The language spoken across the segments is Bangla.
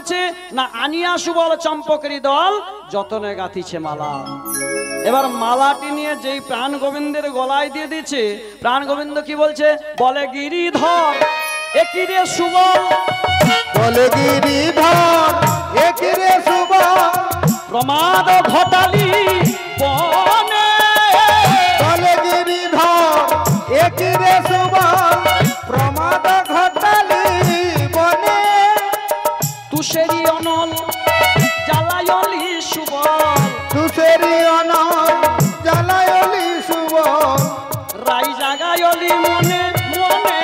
করেছে না আনিয়া সুবল চম্পকেরই দল যতনে গাঁথিছে মালা। এবার মালাটি নিয়ে যেই প্রাণ গোবিন্দের গলায় দিয়ে দিচ্ছে, প্রাণ গোবিন্দ কি বলছে, বলে গিরিধর একই রে সুবল, বলে গিরিধর একই রে সুবল, প্রমাদ ঘটালি বনে, বলে গিরিধর একই রে সুবল, প্রমাদ ঘটালি বনে, তুষেরি অনল জ্বালায়লি সুবল, তুষেরি অনল জ্বালায়লি সুবল, রাই জাগায়লি মনে মনে,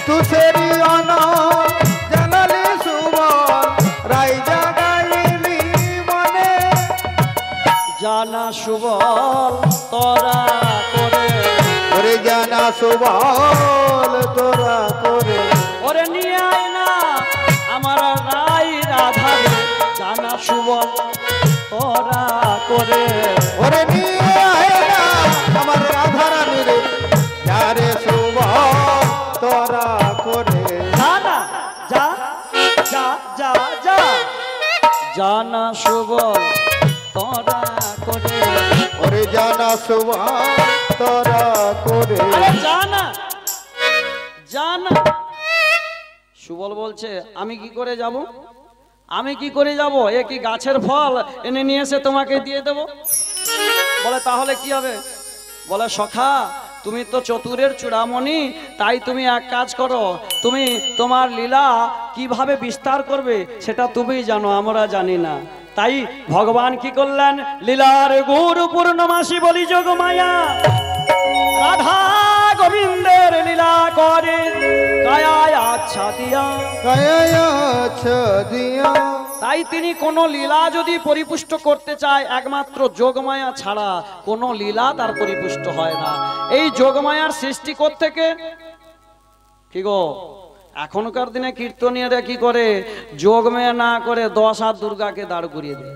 তুষেরি অনল জ্বালালি সুবল, রাই জাগাইলি মনে, জানা সুবল তোরা করে, ওরে জানা সুবল তোরা করে, ওরে নিয়ে আয় না আমার রাই রাধারে, জানা সুবল তোরা করে, ওরে নিয়ে আয় না আমার রাধারানী রে, যারে সুবল তোরা করে, জানা যা যা যা যা, জানা সুবল তোরা করে, ওরে জানা সুবল তোরা করে, আরে জানা জানা। সুবল বলছে আমি কি করে যাব, আমি কি করে যাব, এ কি গাছের ফল এনে নিয়ে এসে তোমাকে দিয়ে দেব? বলে তাহলে কি হবে? বলে সখা তুমি তো চতুরের চূড়ামণি, তাই তুমি এক কাজ করো, তুমি তোমার লীলা কিভাবে বিস্তার করবে সেটা তুমি জানো, আমরা জানি না। তাই ভগবান কি করলেন, লীলার গুরু পূর্ণমাসী বলি যোগমায়া রাধা গোবিন্দের লীলা করে কায়ায় আচ্ছা দিয়া, কায়া আচ্ছা দিয়া, তাই তিনি কোন লীলা যদি পরিপুষ্ট করতে চায় একমাত্র যোগমায়া ছাড়া কোন লীলা তার পরিপুষ্ট হয় না। এই যোগমায়ার সৃষ্টি কোত্থেকে? কি গো এখনকার দিনে কীর্তনীয়রা কি করে, যোগমায়া না করে 10 হাত দুর্গাকে দাঁড় করিয়ে দেয়।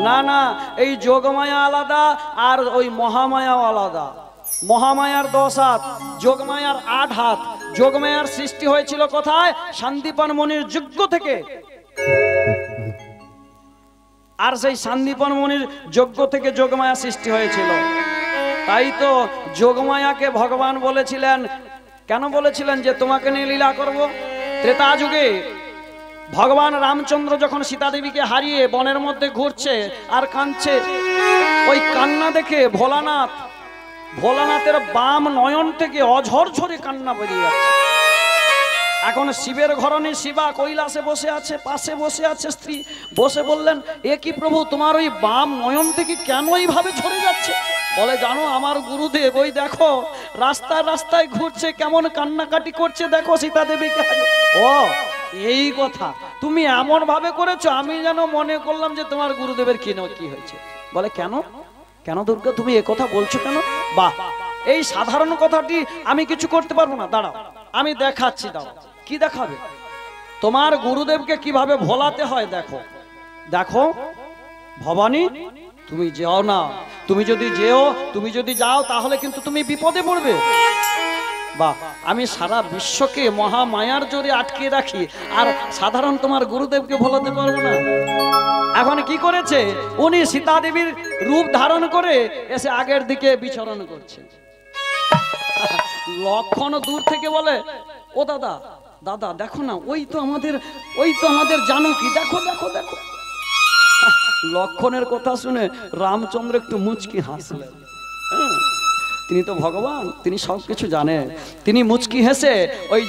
না না, এই যোগমায়া আলাদা আর ওই মহামায়াও আলাদা। মহামায়ার 10 হাত, যোগমায়ার 8 হাত। যোগমায়ার সৃষ্টি হয়েছিল কোথায়? শান্তিপান মনির যজ্ঞ থেকে। আর সেই শান্তিপান মনির যজ্ঞ থেকে যোগমায়া সৃষ্টি হয়েছিল। তাই তো যোগমায়াকে ভগবান বলেছিলেন, কেন বলেছিলেন যে তোমাকে নিয়ে লীলা করব? ত্রেতা যুগে ভগবান রামচন্দ্র যখন সীতা দেবীকে হারিয়ে বনের মধ্যে ঘুরছে আর কাঁদছে, ওই কান্না দেখে ভোলানাথের বাম নয়ন থেকে অঝর ঝরে কান্না বেরিয়ে যাচ্ছে। এখন শিবের ঘরণী শিবা কৈলাসে বসে আছে, পাশে বসে আছে স্ত্রী, বসে বললেন এ কি প্রভু তোমার ওই বাম নয়ন থেকে কেন এইভাবে ঝরে যাচ্ছে? বলে জানো আমার গুরুদেব ওই দেখো রাস্তায় রাস্তায় ঘুরছে, কেমন কান্নাকাটি করছে, দেখো সীতা দেবীকে। ও এই কথা, তুমি এমন ভাবে করেছো আমি যেন মনে করলাম যে তোমার গুরুদেবের কি হয়েছে। বলে কেন কেন দুর্গা তুমি এ কথা বলছো কেন? বাহ, এই সাধারণ কথাটি আমি কিছু করতে পারবো না, দাঁড়াও আমি দেখাচ্ছি। দাঁড়াও, কি দেখাবে? তোমার গুরুদেবকে কিভাবে ভোলাতে হয় দেখো। দেখো ভবানী তুমি যেও না, তুমি যদি যাও তাহলে কিন্তু তুমি বিপদে পড়বে। বাহ, আমি সারা বিশ্বকে মহামায়ার জোরে আটকে রাখি আর সাধারণ তোমার গুরুদেবকে ভোলাতে পারবো না। এখন কি করেছে উনি সীতা দেবীর রূপ ধারণ করে এসে আগের দিকে বিচরণ করছে। লক্ষণ দূর থেকে বলে ও দাদা দাদা দেখো না, ওই তো আমাদের জানকী, দেখো দেখো দেখো। লক্ষণের কথা শুনে রামচন্দ্র একটু মুচকি হাসলেন। তিনি তো ভগবান, তিনি সবকিছু জানেন। তিনি মুচকি হেসে ওই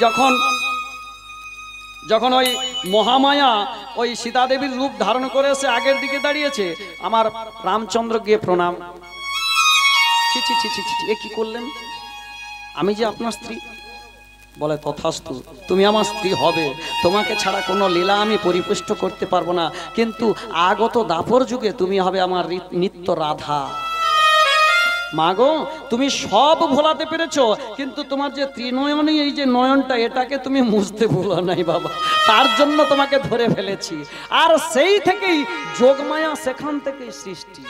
যখন ওই মহামায়া ওই সীতা দেবীর রূপ ধারণ করে এসে আগের দিকে দাঁড়িয়েছে, আমার রামচন্দ্র গিয়ে প্রণাম। ছি ছি ছি ছি ছি, এ কি করলেন? আমি যে আপনার স্ত্রী। বলে তথাস্তু, তুমি আমার স্ত্রী হবে, তোমাকে ছাড়া কোনো লীলা আমি পরিপুষ্ট করতে পারবো না, কিন্তু আগত দাপর যুগে তুমি হবে আমার নিত্য রাধা। মাগো তুমি সব ভোলাতে পেরেছো, কিন্তু তোমার যে ত্রিনয়নী এই যে নয়নটা, এটাকে তুমি মুছতে ভুলো নাই বাবা, তার জন্য তোমাকে ধরে ফেলেছি। আর সেই থেকেই যোগমায়া, সেখান থেকেই সৃষ্টি।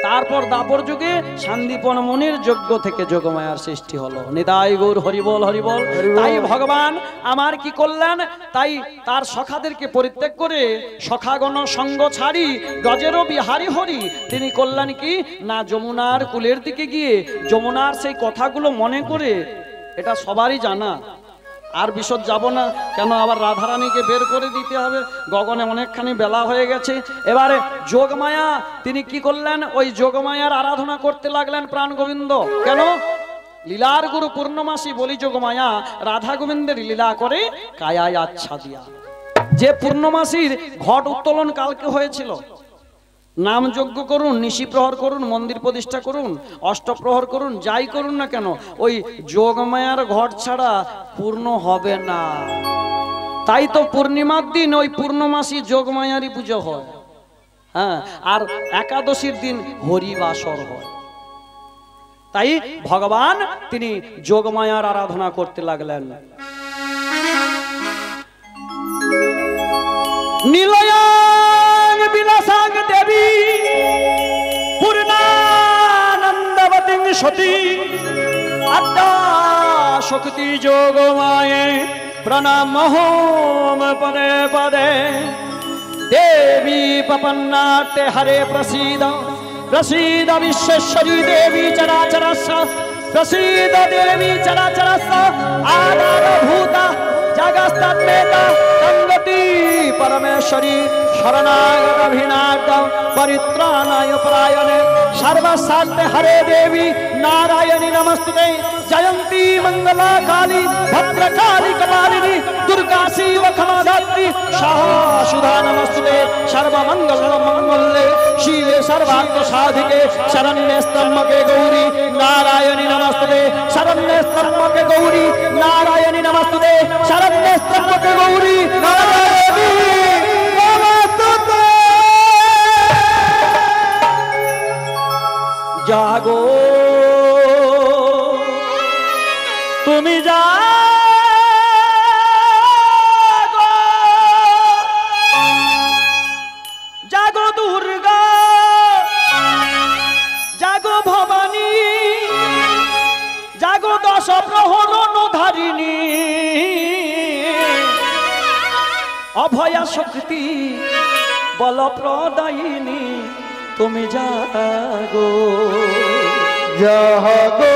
তারপর দাপর যুগে শান্তিপন মুনির যজ্ঞ থেকে যোগমায়ার সৃষ্টি হলো। নিতাই গৌর হরিবল হরিবল। তাই ভগবান আমার কি করলেন, তাই তার সখাদেরকে পরিত্যাগ করে সখাগণ সঙ্গ ছাড়ি গজেরও বিহারি হরি তিনি করলেন কি না, যমুনার কুলের দিকে গিয়ে যমুনার সেই কথাগুলো মনে করে, এটা সবারই জানা, আর বিশদ যাব না, কেন আবার রাধারানীকে বের করে দিতে হবে, গগনে অনেকখানি বেলা হয়ে গেছে। এবারে যোগমায়া তিনি কি করলেন, ওই যোগমায়ার আরাধনা করতে লাগলেন প্রাণ গোবিন্দ। কেন? লীলার গুরু পূর্ণমাসী বলি যোগমায়া রাধা গোবিন্দের লীলা করে কায়ায় আচ্ছা দিয়া। যে পূর্ণমাসীর ঘট উত্তোলন কালকে হয়েছিল, নাম যজ্ঞ করুন, নিশি প্রহর করুন, মন্দির প্রতিষ্ঠা করুন, অষ্টপ্রহর করুন, যাই করুন না কেন, ওই যোগমায়ার ঘট ছাড়া পূর্ণ হবে না। তাই তো পূর্ণিমার দিন ওই পূর্ণমাসী যোগমায়ারই পুজো হয়। হ্যাঁ, আর একাদশীর দিন হরিবাসর হয়। তাই ভগবান তিনি যোগমায়ার আরাধনা করতে লাগলেন। নীলয়াং বিলাসাং দেবী পূর্ণানন্দবতীং সতী আদ্যা শক্তি যোগমায়ে প্রণামহোম পদে পদে। দেবী প্রপন্নাতে হরে প্রসীদ প্রসীদ বিশ্বশ্বরী দেবী চরাচরস্য প্রসীদ দেবী চরাচরস্য আধারভূত জগস্তন্মেতা সঙ্গতি परमेश्वरी शरणागत अभिनाद परित्राणाय परायणे सर्वसाध्य हरे देवी नारायणी नमस्तुते। जयंती मंगला काली भद्रकाली कपालिनी दुर्गा शिव क्षमाधात्री स्वाहा सुधा नमस्तुते। सर्वमंगल मंगले शीले सर्वार्थ साधिके शरण्ये स्तम्भके गौरी नारायणी नमस्तुते। शरण्ये स्तम्भके गौरी नारायणी नमस्तुते। शरण्ये स्तम्भके गौरी नारायणी नमस्तुते। जागो তুমি জাগো, জাগো দুর্গা, জাগো ভবানী, জাগো দশ প্রহরণ ধারিণী, অভয়া শক্তি বল প্রদায়িনী তুমি জাগো জাগো।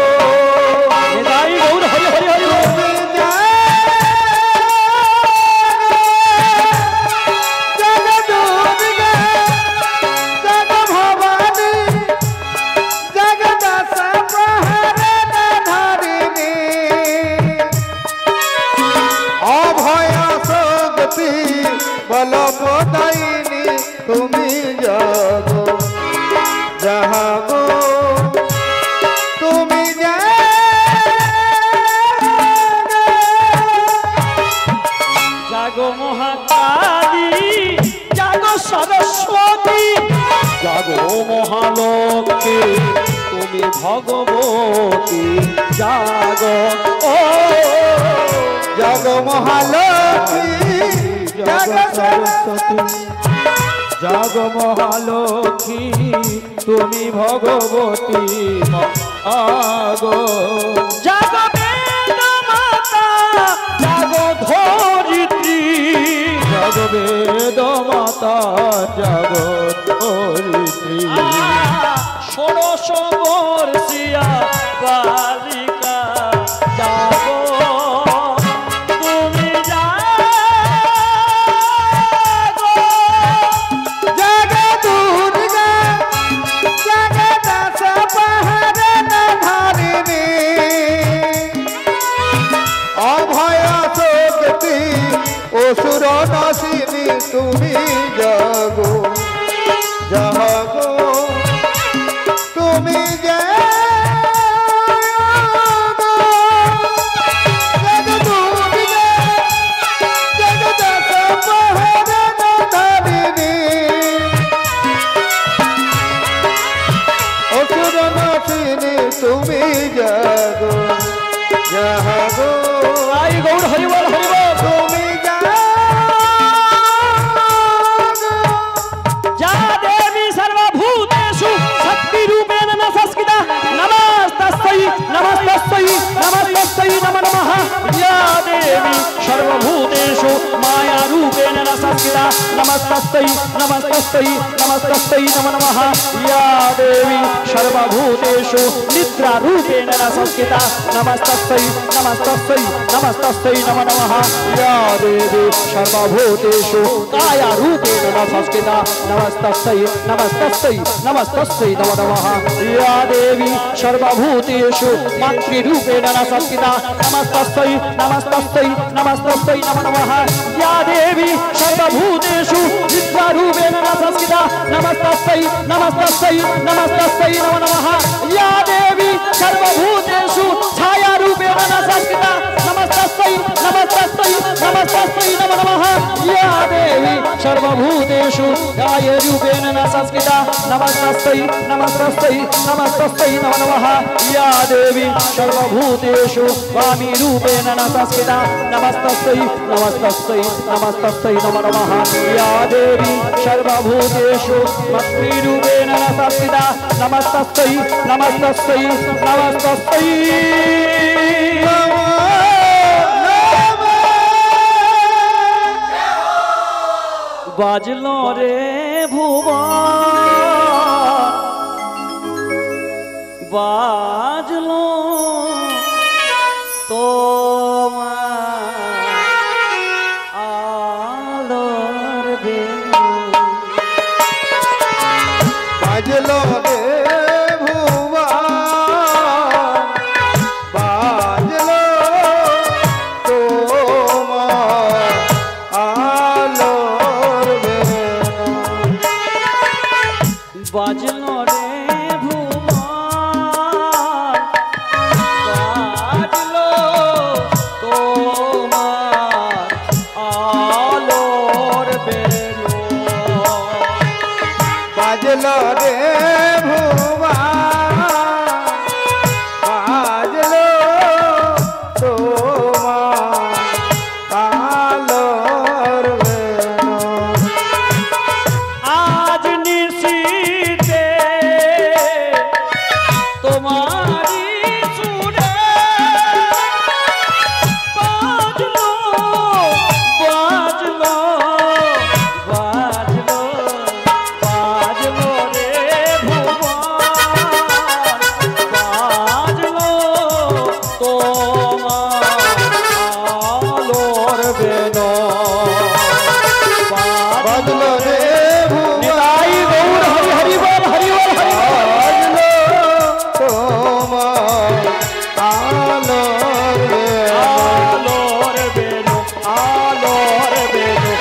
নিতাই গৌর হরি হরি হরি। বলপদায়িনী তুমি জাগো জাগো তুমি জাগো মহাকালী, জাগো সরস্বতী, জাগো মহালক্ষ্মী তুমি ভগবতী জাগো। ও জাগো মহালক্ষ্মী জাগো সরস্বতী জাগো মহালক্ষ্মী তুমি ভগবতী আগো। জাগো বেদ মাতা, জাগো ধরিত্রী, জাগো বেদ মাতা জাগো ধরিত্রী। ষোড়শ বর্ষিয়া বালিকা জাগো তুমি জাগো। জাগো দুর্গা জাগো দশ প্রহরণ ধারিণী, অভয় শক্তি অসুর নাশিনী তুমি জাগো জাগো তুমি জাগো। জাগো দুর্গা জাগো দশ প্রহরণ ধারিণী, অসুর নাশিনী তুমি জাগো জাগো। আই গৌর হরিবল হরিবল। তুমি জাগো যা দেবী সর্বভূতেষু শক্তি नमस्तस्यै नमस्तस्यै नमस्तस्यै नमो नमः या देवी सर्वभूतेषु निद्रारूपेण न संस्थिता नमस्तस्यै नमस्तस्यै नमस्तस्यै नमो नमः या देवी सर्वभूतेषु कायारूपेण न संस्थिता नमस्तस्यै नमस्तस्यै नमस्तस्यै नमो नमः या देवी सर्वभूतेषु मातृरूपेण न संस्थिता नमस्तस्यै नमस्तस्यै नमस्तस्यै नमो नमः या देवी सर्वभूतेषु निद्रारूपेण न संस्थिता नमस्तस्यै नमस्तस्यै नमस्तस्यै नमो नमः या देवी सर्वभूतेषु छायारूपेण न संस्थिता नमस्तस्यै नमस्तस्यै नमस्तस्यै नमो नमः या देवी सर्वभूतेषु कायरूपेण न संस्थिता नमस्तस्यै नमस्तस्यै नमस्तस्यै नमो नमः या देवी सर्वभूतेषु वामीरूपेण न संस्थिता नमस्तस्यै नमस्तस्यै नमस्तस्यै नमो नमः या देवी सर्वभूतेषु मातृरूपेण न संस्थिता नमस्तस्यै नमस्तस्यै नमस्तस्यै बाजलो रे भुवन बाजलो आलोर बेनु बाजलो रे भुवन बाजलो তোমার আলোর বেনু बाजलो रे भुवन बाजलो তোমার আলোর বেনু বাজলো রে ভুবন বাজলো তোমার আলোর বেনু आज निशीते तुम्हारी सुने बाजलो बाजलो बाजलो बाजलो रे भुवन बाजलो तुम्हार आलोर बेनो বাজলো রে ভুবন निताई गौर हरि हरि बोल हरि बोल हरि बोल বাজলো তোমার আলোর বেনু आलोर बेनो आलोर बेनो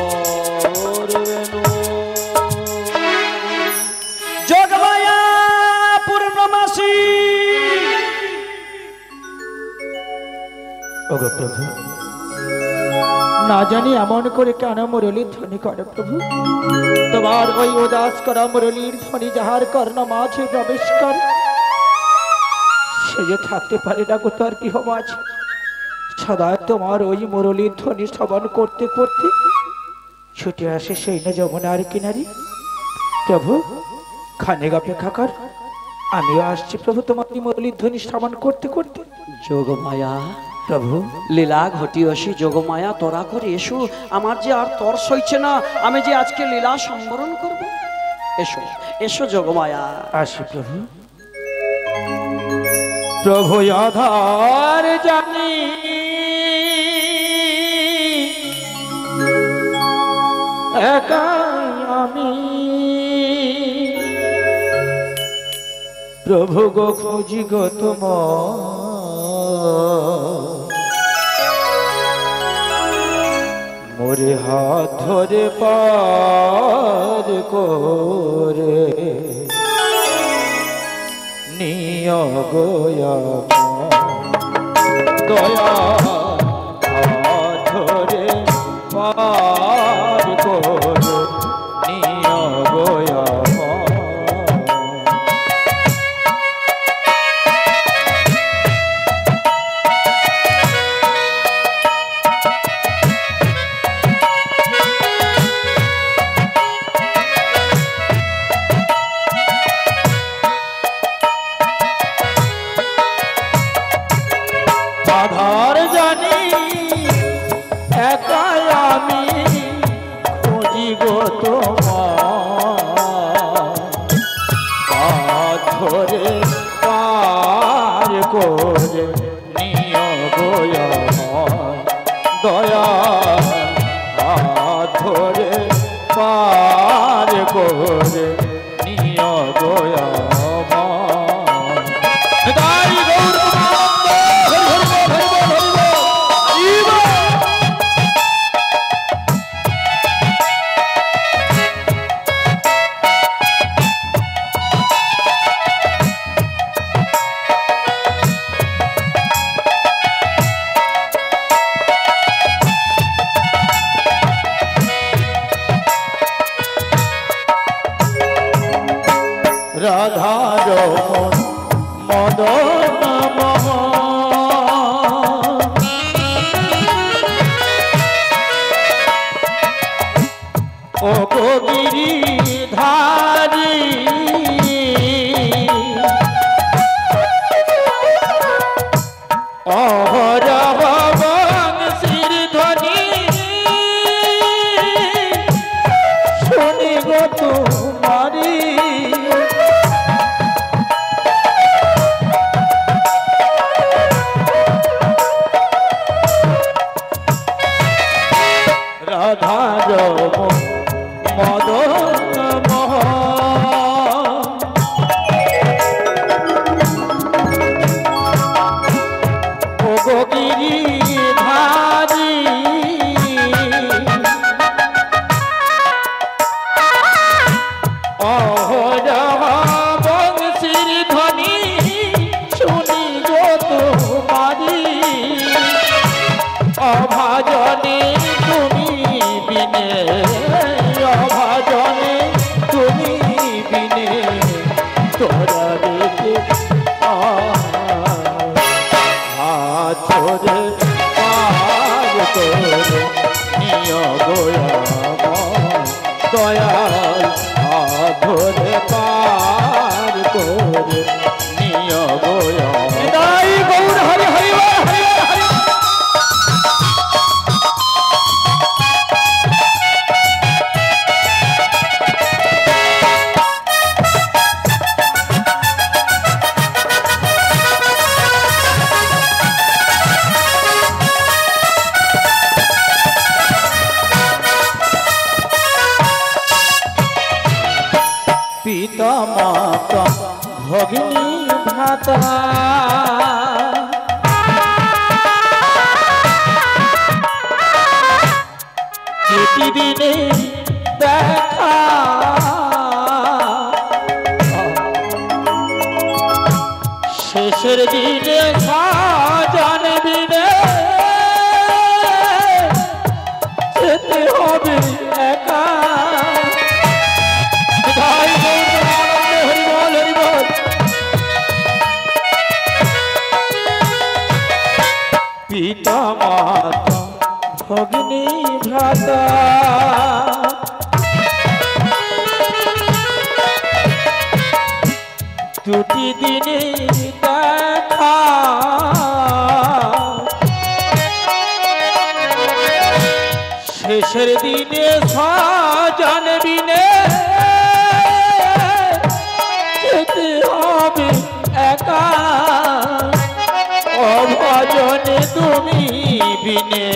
आलोर बेनो जोगमाया पूर्णमासी ওগো প্রভু না জানি এমন করে কেন মুরলীর ধ্বনি করে প্রভু তোমার ওই উদাস করা মুরলীর ধ্বনি যাহার কর্ণ মাঝে প্রবেশ করে সে যে থাকতে পারে না গো তার গৃহ মাঝে সদা তোমার ওই মুরলীর ধ্বনি শ্রবণ করতে করতে ছুটে আসে সেই না যমুনার কিনারে প্রভু খানিক অপেক্ষা কর আমিও আসছি প্রভু তোমার এই মুরলীর ধ্বনি শ্রবণ করতে করতে যোগমায়া প্রভু লীলা ঘটিয়সী যোগমায়া তোরা করে এসো আমার যে আর তর সইছে না আমি যে আজকে লীলা সম্বরণ করব এসো এসো যোগমায়া আসি প্রভু প্রভু আধার জানি একাই আমি প্রভু গো খুঁজি গো তোমার মোরে হাত ধরে পার করে নিয় গোয়া দয়া হাত ধরে পার করে নিয় গোয়া আধার জানি করে নিয় গোয়া দয়া হাত ধরে পার করে নিয় গোয়া রাধা রমন মদন ও গিরি ধারি অহরহ বংশীর ধ্বনি শুনি গো তোমারি রাধা রমন মদন ও গিরি ধারি অহরহ বংশীর ধ্বনি শুনি গো তোমারি অভাজনে তুমি বিনে অভাজনে তুমি বিনে তোরা রেখে হাত ধরে পার করে নিয় গোয়া দয়াল হাত ধরে পার করে নিয় গোয়া গৌর হরি হরি হরি হরি পিতা মাতা ভগিনী ভ্রাতা প্রতিদিনে দেখা শেষের দিনে জানবি রে যেতে হবে একা পিতা মাতা ভগিনী ভ্রাতা দুটি দিনে দেখা শেষের দিনে জানবি নে যেতে হবে একা অভাজনে তুমি বিনে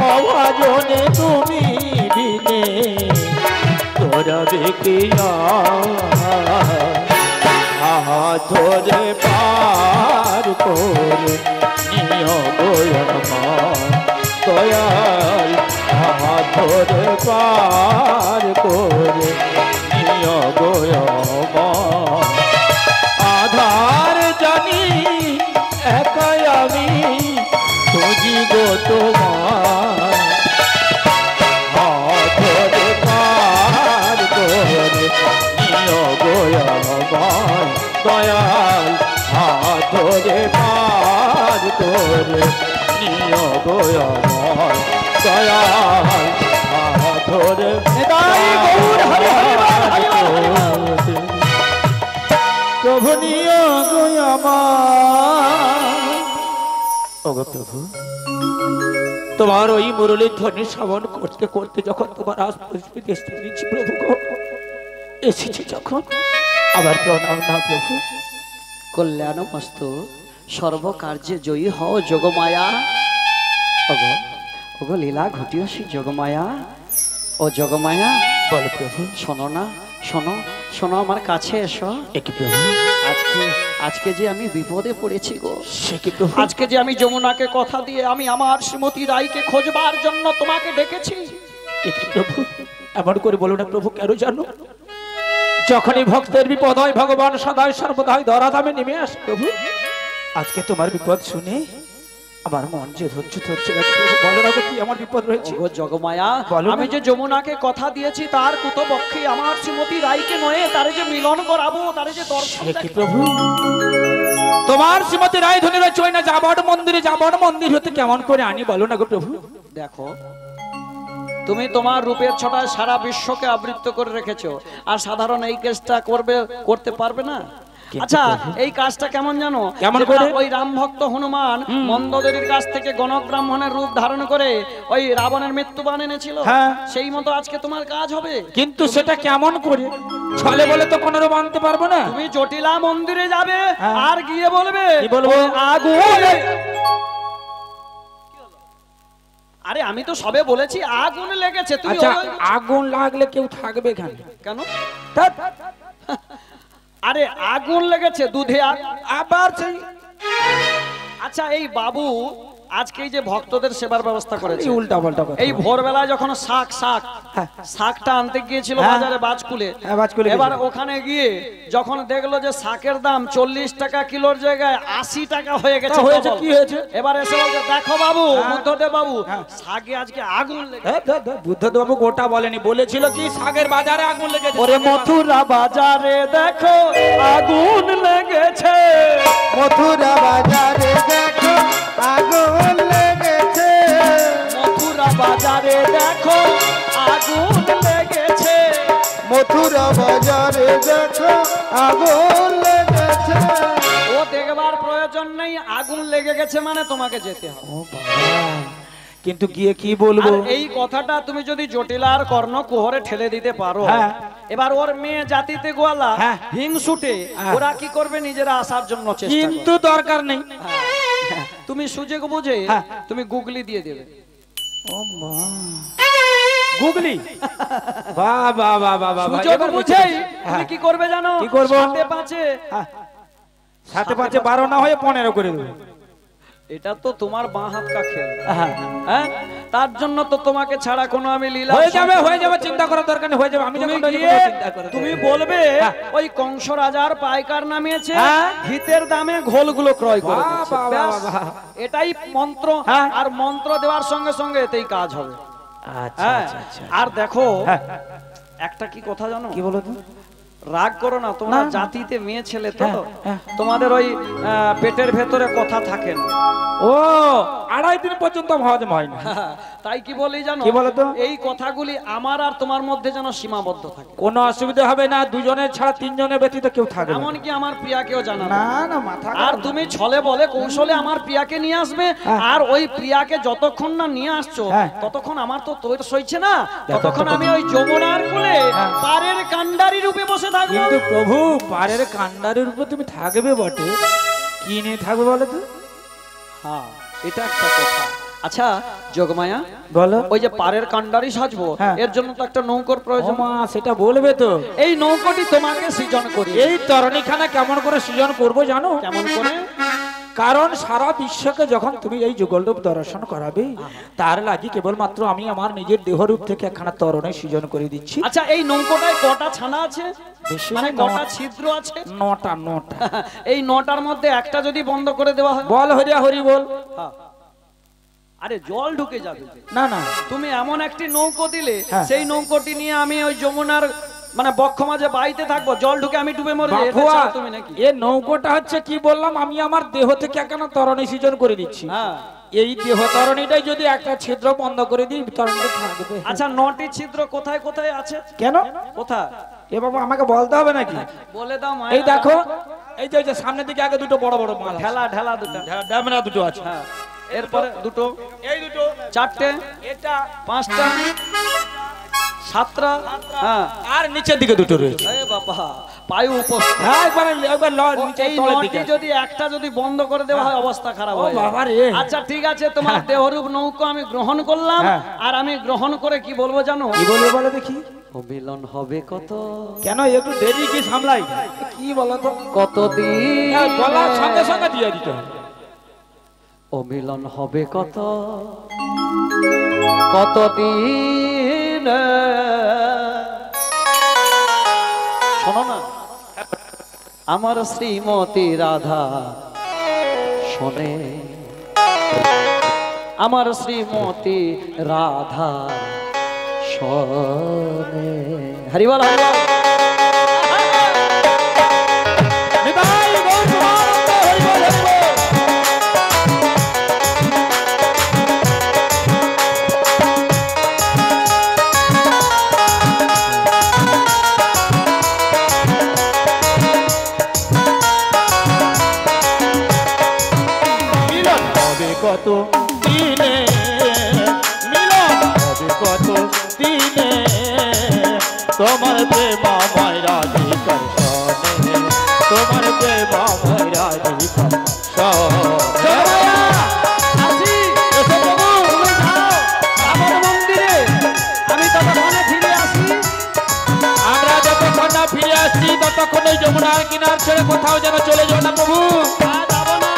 অভাজনে তুমি বিনে তোরা বেকিয়া ধরে পার করে নিয় গোয়া দয়াল ধরে পার করে নিয় গোয়া আধার জানি একাই আমি খুঁজি গো তোমার ধরে পার করে নিয় গোয়া দয়াল ধরে পার করে নিয় গোয়া দয়াল ধরে প্রভু নিয় গোয়া প্রভু তোমার ওই মুরলীর ধ্বনি শ্রবণ করতে করতে যখন তোমার আসতে এসেছি প্রভু এসেছি যখন আবার প্রণাম না প্রভু কল্যাণমস্তু সর্বকার্যে জয়ী হও যোগমায়া। ওগো ওগো লীলা ঘটিয়াসী যোগমায়া। ও যোগমায়া, বলো প্রভু। শোনো না, শোনো শোনো, আমার কাছে এসো। একই প্রভু। আজকে আজকে যে আমি বিপদে পড়েছি গো। সে কি প্রভু? আজকে যে আমি যমুনাকে কথা দিয়ে আমি আমার শ্রীমতী রাইকে খোঁজবার জন্য তোমাকে ডেকেছি। একই প্রভু, এমন করে বলো না প্রভু, কেন জানো? যখনই ভক্তের বিপদ হয় ভগবান সদাই সর্বদাই ধরাধামে নেমে আসে প্রভু। আজকে তোমার বিপদ শুনে আমার মন যে ধৈর্য ধরছে না প্রভু। বলো না গো, কি আমার বিপদ রয়েছে? ওগো যোগমায়া, বলো না। আমি যে যমুনাকে কথা দিয়েছি তার কুতপক্ষে আমার শ্রীমতী রাইকে নয়ে তারে যে মিলন করাবো, তারে যে দর্শন সে কি দেখাবো। প্রভু? তোমার শ্রীমতী রায় ধনীরা চই না যাবর মন্দিরে, যাবর মন্দির হতে কেমন করে আনি বলো না গো প্রভু। দেখো, তুমি তোমার রূপের ছটায় সারা বিশ্বকে আবৃত করে রেখেছো, আর সাধারণ এই কেসটা করতে পারবে না। আচ্ছা, এই কাজটা কেমন জানো? কেমন যেটা করে? ওই রাম ভক্ত হনুমান মন্দোদরির কাছ থেকে গণক ব্রাহ্মণের রূপ ধারণ করে ওই রাবণের মৃত্যুবান এনেছিল, হ্যাঁ। সেই মতো আজকে তোমার কাজ হবে। কিন্তু সেটা কেমন করে? ছলে বলে তো কোনো মানতে পারবো না। তুমি জটিলা মন্দিরে যাবে, হ্যাঁ। আর গিয়ে বলবে কি বলবো? আগুন। আরে আমি তো সবে বলেছি আগুন লেগেছে, তুমি আচ্ছা, ওই- আগুন লাগলে কেউ থাকবে এখানে? কেন? ধ্যাৎ, আরে আগুন লেগেছে দুধে আবার সেই আচ্ছা, এই বাবু আজকে এই যে ভক্তদের সেবার ব্যবস্থা করেছে, উল্টা পাল্টা কথা। এই ভোরবেলায় যখন হ্যাঁ। শাকটা আনতে গিয়েছিল হ্যাঁ। বাজারে বাজকুলে, হ্যাঁ, বাজকুলে এবার গেছিল। ওখানে গিয়ে যখন দেখলো যে শাকের দাম 40 টাকা কিলোর জায়গায় 80 টাকা হয়ে গেছে, হয়েছে, double। কি হয়েছে? এবার এসে বলছে, দেখো বাবু, হ্যাঁ। বুদ্ধদেব বাবু, হ্যাঁ। শাকে আজকে আগুন লেগেছে। বুদ্ধদেব বাবু গোটা বলেনি, বলেছিল কি শাকের বাজারে আগুন লেগেছে। ওরে মথুরা বাজারে দেখো আগুন লেগেছে। মথুরা বাজারে দেখো আগুন লেগেছে। মথুরা বাজারে দেখো আগুন লেগেছে। মথুরা বাজারে দেখো আগুন লেগেছে। ও দেখবার প্রয়োজন নেই, আগুন লেগে গেছে মানে তোমাকে যেতে হবে। ও বাবা, কিন্তু গিয়ে কি বলবো? আর এই কথাটা তুমি যদি জটিলার কর্ণ কুহরে ঠেলে দিতে পারো, হ্যাঁ। এবার ওর মেয়ে জাতিতে গোয়ালা হ্যাঁ। হিংসুটে, হ্যাঁ। ওরা কি করবে? নিজেরা আসার জন্য চেষ্টা কিন্তু করবে। দরকার নেই। হ্যাঁ। তুমি সুযোগ বুঝে হ্যাঁ। তুমি গুগলি দিয়ে দেবে। ও মা, গুগলি, বাহ বাহ বাহ বাহ বাহ। সুযোগ এবার বুঝে বুঝেই গেছি। তুমি হ্যাঁ। কি করবে জানো? কি করবো? সাথে পাঁচে হ্যাঁ। সাথে পাঁচে 12 না হয়ে 15 করে দেবো। এটা তো তোমার বাঁ হাত কা খেল। হ্যাঁ। হ্যাঁ, তার জন্য তো তোমাকে ছাড়া কোনো আমি লীলা হয়ে যাবে, চিন্তা করার দরকার নেই, হয়ে যাবে। আমি তুমি যখন গিয়ে চিন্তা করে তুমি বলবে হ্যাঁ। ওই কংস রাজার পাইকার নামিয়েছে, হ্যাঁ। হিতের দামে ঘোলগুলো ক্রয় করে বাহ, দিচ্ছে। বাহ, ব্যাস, বাহ, বাহ। এটাই মন্ত্র। হ্যাঁ। আর মন্ত্র দেওয়ার সঙ্গে সঙ্গে এতেই কাজ হবে। আচ্ছা হ্যাঁ, আচ্ছা আচ্ছা। আর দেখো হ্যাঁ। একটা কি কথা জানো? কি বলো তো? রাগ করো না, তোমরা না। জাতিতে মেয়ে ছেলে তো, হ্যাঁ, হ্যাঁ। তোমাদের ওই পেটের ভেতরে কথা থাকে না। ও, 2.5 দিন পর্যন্ত হজম হয় না। তাই কি বলি জানো? কি বলো তো? এই কথাগুলি আমার আর তোমার মধ্যে যেন সীমাবদ্ধ থাকে। কোনো অসুবিধা হবে না, দুজনের ছাড়া 3 জনের ব্যতীত কেউ থাকবে না। এমনকি আমার প্রিয়াকেও জানাবো। না না, মাথা আর খারাপ। তুমি ছলে বলে কৌশলে আমার প্রিয়াকে নিয়ে আসবে, হ্যাঁ। আর ওই প্রিয়াকে যতক্ষণ না নিয়ে আসছো হ্যাঁ। ততক্ষণ আমার তো তৈর সইছে না, দেখো, ততক্ষণ দেখো। আমি ওই যমুনার কোলে হ্যাঁ। পারের কান্ডারি রূপে বসে থাকবো। কিন্তু প্রভু, পাড়ের কান্ডারের উপর তুমি থাকবে বটে, কি নিয়ে থাকবে বলো তো? হ্যাঁ, এটা একটা কথা। আচ্ছা যোগমায়া, বলো। ওই যে পারের কান্ডারি সাজবো, হ্যাঁ। এর জন্য তো একটা নৌকোর ও প্রয়োজন। মা, সেটা বলবে তো। এই নৌকোটি তোমাকে সৃজন করি। এই তরণীখানা কেমন করে সৃজন করবো জানো? কেমন করে? কারণ সারা বিশ্বকে যখন তুমি এই যুগলরূপ দর্শন করাবে, তার লাগি কেবলমাত্র আমি আমার নিজের দেহরূপ থেকে একখানা তরণী সৃজন করে দিচ্ছি। আচ্ছা, এই নৌকোটায় কটা ছানা আছে? বেশি মানে না, কটা ছিদ্র আছে? 9টা। এই 9টার মধ্যে একটা যদি বন্ধ করে দেওয়া হয়? বল হরিয়া হরি বল। হ্যাঁ। আরে জল ঢুকে যাবে। না না, তুমি এমন একটি নৌকো দিলে, হ্যাঁ। সেই নৌকোটি নিয়ে আমি ওই যমুনার মানে বক্ষ মাঝে বাইতে থাকবো, জল ঢুকে আমি ডুবে মরে যাই। এটা বাপুয়া, চাও তুমি নাকি? এ নৌকোটা হচ্ছে কি বললাম, আমি আমার দেহ থেকে একখানা তরণী সৃজন করে দিচ্ছি। হ্যাঁ। এই দেহ তরণীটাই যদি একটা ছিদ্র বন্ধ করে দিই, তরণীটা থাকবে। আচ্ছা, 9টি ছিদ্র কোথায় কোথায় আছে? কেন? কোথায় এ বাবা, আমাকে বলতে হবে নাকি? বলে দাও মা। এই দেখো, এই যে সামনের দিকে আগে দুটো বড় বড় মাল আছে। ঢেলা ঢেলা দুটো। ড্যামরা দুটো আছে। হ্যাঁ, এরপরে দুটো, এই দুটো, 4টে, এটা 5টা, সাতটা, হ্যাঁ, আর নিচের দিকে দুটো রয়েছে। এ বাবা, পায়ু উপস্থিত। হ্যাঁ একবার নিচে এই তলের নটি দিকে। যদি একটা যদি বন্ধ করে দেওয়া হয় অবস্থা খারাপ ও হয়। বাবা রে। আচ্ছা ঠিক আছে, তোমার দেহরূপ নৌকা আমি গ্রহণ করলাম। হ্যাঁ। আর আমি গ্রহণ করে কি বলবো জানো? কি বলবো বলো দেখি। মিলন হবে কত, কেন একটু দেরি কি সামলাই? কি বলো তো? কতদিন বলার সঙ্গে সঙ্গে দিয়ে দিতে হবে। অমিলন হবে কত, কতদিন। শোনো না, আমার শ্রীমতী রাধা শোনে, আমার শ্রীমতী রাধা শোনে। হরিবল হরিবল। নিতাই গৌর প্রেমানন্দ, হরিবল হরিবল। মিলন হবে কত দিনে, মিলন হবে কত দিনে, তোমার প্রেমময় রাধিকার সনে, তোমার প্রেমময় রাধিকার সনে। আসি, এসো প্রভু, তুমি যাও আমার মন্দিরে, আমি ততক্ষণে ফিরে আসি। আমরা যতক্ষণ না ফিরে আসছি ততক্ষণ ওই যমুনার কিনার ছেড়ে কোথাও যেন চলে যাও না প্রভু। আর যাবো না।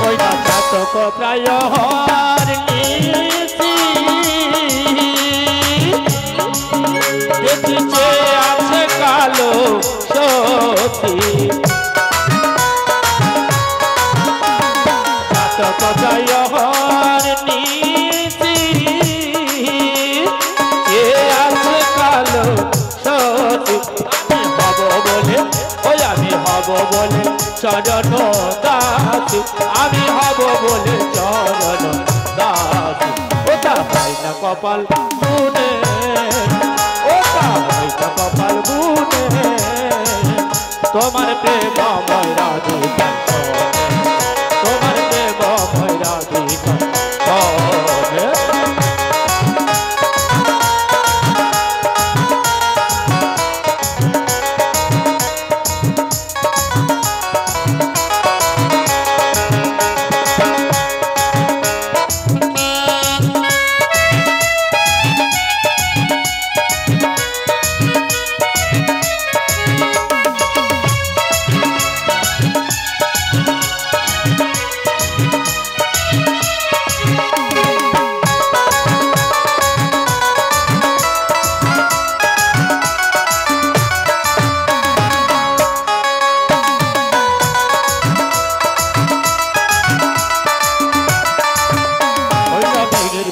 ওই না চাতক প্রায় হর নিশি, দেখিছে আছে কালো সতী, চাতক প্রায় হর নিশি, কে আছে কালো সতী। আমি হব বলে, ওই আমি হব বলে চরণ দাসী, আমি হব বলে চরণ দাসী। ওটা হয় না কপাল বুনে, ওটা হয় না কপাল বুনে, তোমার প্রেমময় রাধিকার সনে, তোমার প্রেমময় রাধিকার সনে।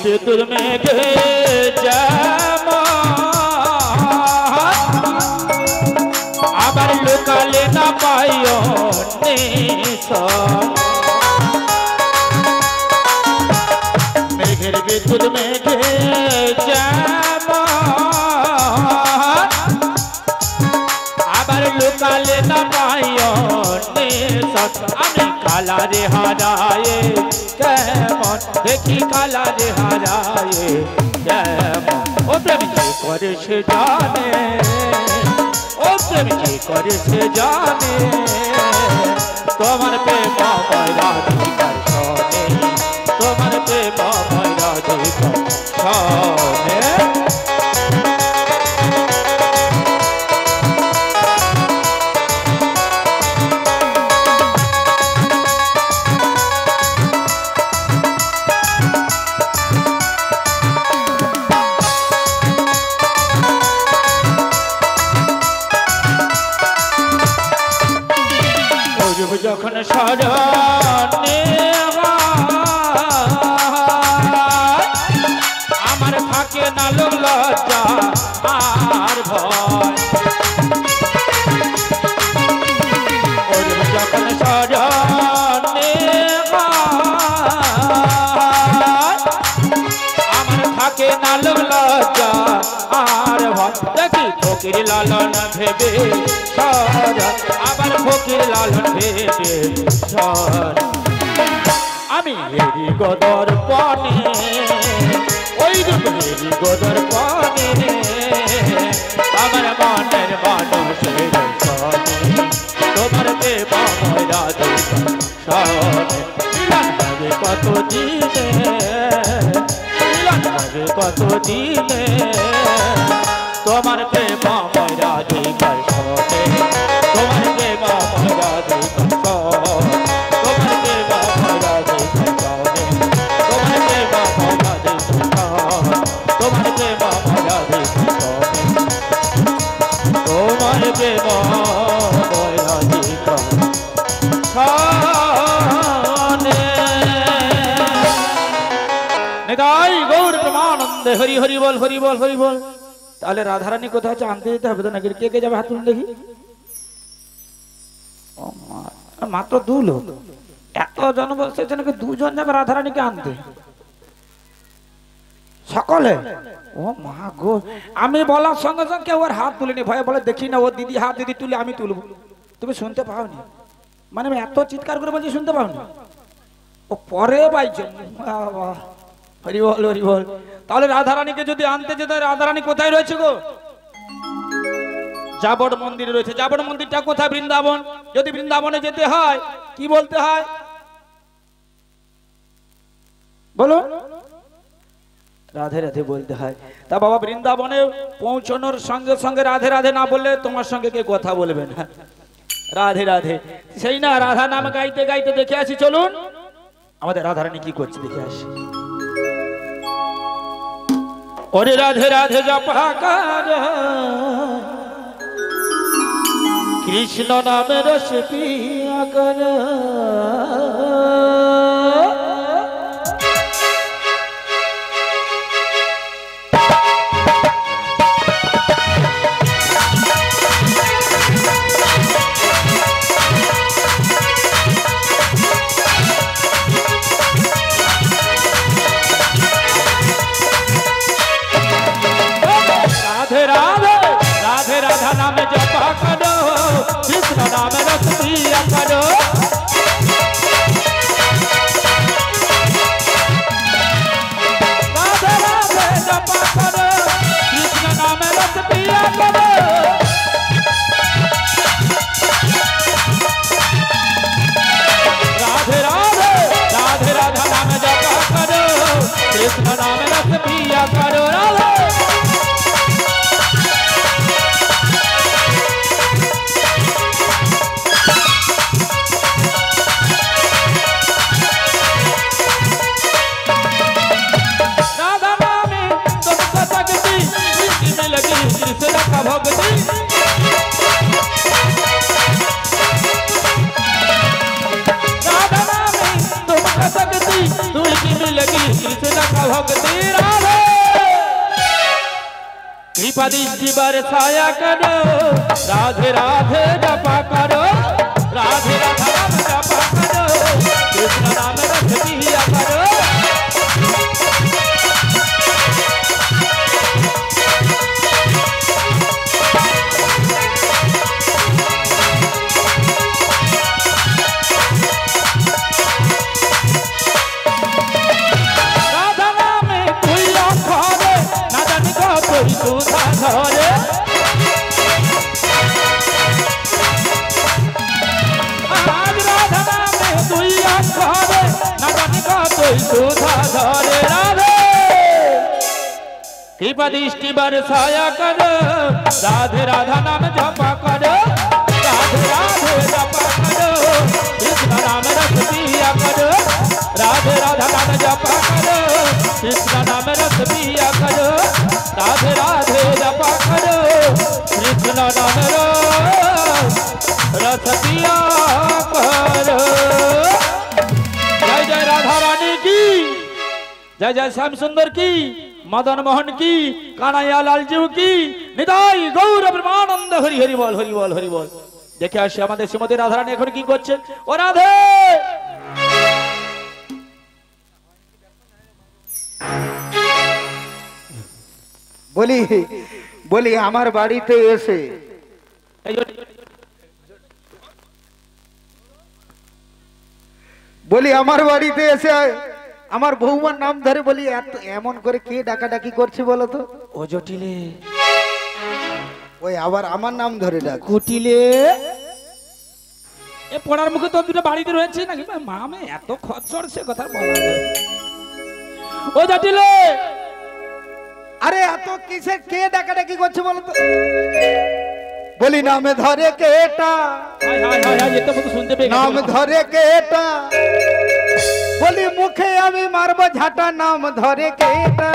বিদ্যুৎ মেঘে আবার লোকালে না পাইও মেঘের বিদ্যুৎ মেঘে আবার লোকালে না পাইও আমি কালারে হারায়ে কেমন দেখি কালারে হারায়ে কেমন। ও প্রেম যে করে সে জানে, ও প্রেম যে করে সে জানে, তোমার প্রেমময় রাধিকার সনে, তোমার প্রেমময় রাধিকার সনে। যখন স্মরণে আমার থাকে না লোক লজ্জা আর ভয় যখন সজনে আমার থাকে না লোক লজ্জা আর ভয় দেখি ফকির লালন ভেবে সর আবার ফকির লালন ভেবে সর আমি হেরি গদর পানে ওই হেরি গদর পানে আমার মনের মানুষের সনে তোমার দেবা ময়রা সনে মিলন কত দিনে মিলন কত দিনে তোমার দেবা ময়রা সনে তোমার দেবা ময়রা তোমার দেবা ময়রা তোমার দেবা ময়রা তোমার দেবা ময়রা তোমার দেবা ময়রা নিতাই গৌর প্রেমানন্দে হরি হরি বল হরি বল হরি বল। তাহলে রাধারানী কোথায় আছে আনতে যেতে হবে তো নাকি? কে কে যাবে হাত তুলুন দেখি। মাত্র 2 লোক, এত জনবসতি নাকি 2 জন যাবে রাধারানীকে আনতে সকলে? ও মা গো, আমি বলার সঙ্গে সঙ্গে ওর হাত তুলিনি, ভয়ে বলে দেখি না ও দিদি হাত দিদি তুলে আমি তুলবো। তুমি শুনতে পাওনি? মানে আমি এত চিৎকার করে বলছি শুনতে পাওনি? ও পরে বাইছে। হরি বল হরি বল। তাহলে রাধারানীকে যদি আনতে যেতে, রাধারানী কোথায় রয়েছে গো? জাবড় মন্দিরে রয়েছে। জাবড় মন্দিরটা কোথায়? বৃন্দাবন। যদি বৃন্দাবনে যেতে হয় কি বলতে হয় বলো? রাধে রাধে বলতে হয়। তা বাবা বৃন্দাবনে পৌঁছানোর সঙ্গে সঙ্গে রাধে রাধে না বললে তোমার সঙ্গে কে কথা বলবে না? রাধে রাধে সেই না, রাধা নাম গাইতে গাইতে দেখে আসি। চলুন আমাদের রাধারানী কি করছে দেখে আসি। ওরে রাধে রাধে জপা কর, কৃষ্ণ নামে রস পিয়া কর, कृष्ण नाम रस पिया करो। राधे राधे जपा करो, कृष्ण नाम रस पिया करो। राधे राधे राधे राधा नाम जपा करो, कृष्ण नाम रस पिया करो। राधे कृष्ण का भक्ति राधा में तुमका शक्ति तुझी मिलेगी। कृष्ण का भक्ति राधे कृपा दृष्टि बरसाया करो। राधे राधे जपा करो, राधे राधा नाम जपा करो, कृष्ण नाम रस पिया करो। सुधा धरे आज राधा में दुइया घरे नगन का कोई सुधा धरे। राधे कृपा दृष्टि बरसाया करो, राधे राधा नाम जपा करो, राधे राधे जपा करो, कृष्ण नाम रस पिया करो। राधे राधा नाम जपा करो, कृष्ण नाम रस पिया करो। राधे राधे जपा करो, कृष्ण नाम रस पिया करो। जय जय राधा रानी की, जय जय श्याम सुंदर की, मदन मोहन की, कान्हैया लाल जीव की, निताई गौर ब्रह्मानंद हरि हरि बोल हरि बोल हरि बोल। দেখে আসি আমাদের শ্রীমতী রাধারানী এখন কি করছে। ও রাধে, বলি বলি আমার বাড়িতে এসে বলি আমার বাড়িতে এসে আমার বৌমার নাম ধরে বলি এমন করে কে ডাকাডাকি করছে বলো তো? ও জটিলে, ওই আবার আমার নাম ধরে ডাক। কুটিলে, এ পড়ার মুখে তো দুটো বাড়িতে রয়েছে নাকি? মা আমি এত খচ্চর সে কথা বলা যায়। ও জটিলে, আরে এত কিসে কে ডাকাডাকি করছে বলো তো? বলি নামে ধরে কেটা, হায় হায় হায় হায়, এটা তো শুনতে পেয়ে নাম ধরে কেটা, বলি মুখে আমি মারবো ঝাঁটা, নাম ধরে কেটা,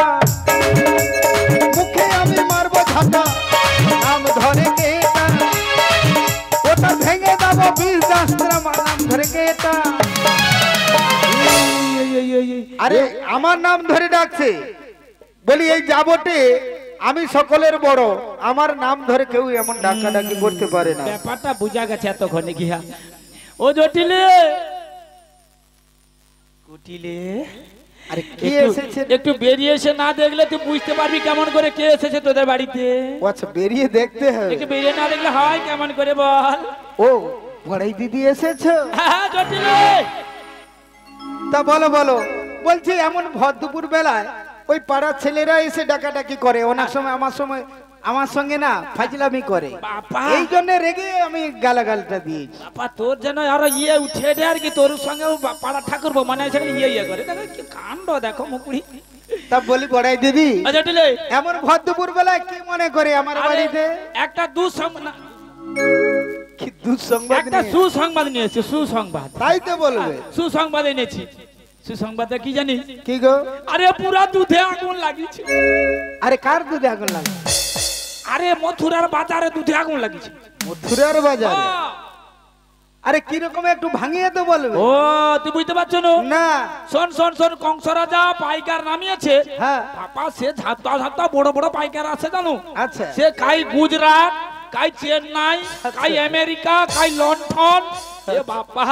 মুখে আমি মারবো ঝাঁটা, নাম ধরে কেটা, ওটা ভেঙে দেবো বীর শাস্ত্র, নাম ধরে কেটা। আরে আমার নাম ধরে ডাকছে, বলি এই যাবটে আমি সকলের বড়, আমার নাম ধরে কেউ এমন ডাকাডাকি করতে পারে না। ব্যাপারটা বুঝা গেছে এতক্ষণে গিয়া। ও জটিলে, কুটিলে, আরে কে এসেছে? একটু বেরিয়ে এসে না দেখলে তুই বুঝতে পারবি কেমন করে কে এসেছে তোদের বাড়িতে। ও আচ্ছা, বেরিয়ে দেখতে হবে। একটু বেরিয়ে না দেখলে হয় কেমন করে বল। ও বড়াই দিদি এসেছো? হ্যাঁ জটিলে, তা বলো বলো। বলছি এমন ভর দুপুর বেলায় ওই পাড়ার ছেলেরা এসে ডাকাডাকি করে, অনেক সময় আমার সঙ্গে না ফাজলামি করে, বাবা। এই জন্য রেগে আমি গালাগালটা দিয়েছি। বাবা তোর যেন আরো ইয়ে উঠে দে আর কি, তোর সঙ্গে পাড়া ঠাকুর মানে সেখানে ইয়ে করে, দেখো কি কাণ্ড, দেখো মুকুড়ি। তা বলি বড়াই দিদি জটিলে, এমন ভর দুপুর বেলায় কি মনে করে আমার বাড়িতে? একটা দুঃসংবাদ, কি দুঃসংবাদ? একটা সুসংবাদ নিয়েছি, সুসংবাদ। তাই তো বলবে। সুসংবাদ এনেছি। সুসংবাদটা কি জানি? কি গো? আরে পুরা দুধে আগুন লাগিয়েছে। আরে কার দুধে আগুন লাগে? আরে মথুরার বাজারে দুধে আগুন লাগিয়েছে। মথুরার বাজারে? আরে কি রকম একটু ভাঙিয়ে তো বলবে। ও তুই বুঝতে পারছো না? না। শোন শোন শোন, কংস রাজা পাইকার নামিয়েছে। হ্যাঁ। বাবা সে ঝাপটা ঝাপটা বড় বড় পাইকার আছে জানো? আচ্ছা। সে কাই গুজরাট, কাই চেন্নাই, কাই আমেরিকা, কাই লন্ডন, এ বাবা